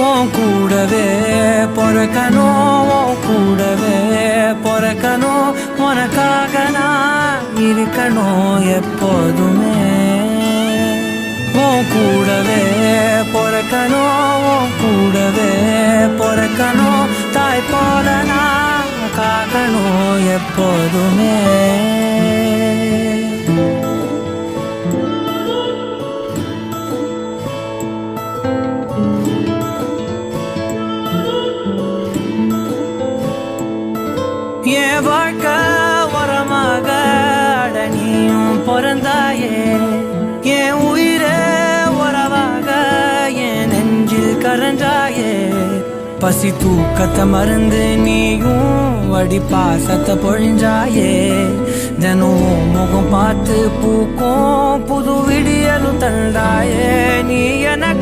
உன் கூடவே பொறக்கணும், உன் கூடவே பொறக்கணும், உனக்காக நான் இருக்கணும் எப்போதுமே. உன் கூடவே பொறக்கணும், உன் கூடவே பொறக்கணும், தாய் போல நான் காக்கணும் எப்போதுமே. என் வாழ்க்கை வரமாக நீயும் பிறந்தாயே, என் உயிரே உறவாக என் நெஞ்சில் கரஞ்சாயே. பசி தூக்கத்தை மறந்து நீயும் வடி பாசத்தை பொழிஞ்சாயே. தினம் முகம் பார்த்து பூக்கும் புது விடியலும் தந்தாயே. நீ எனக்கு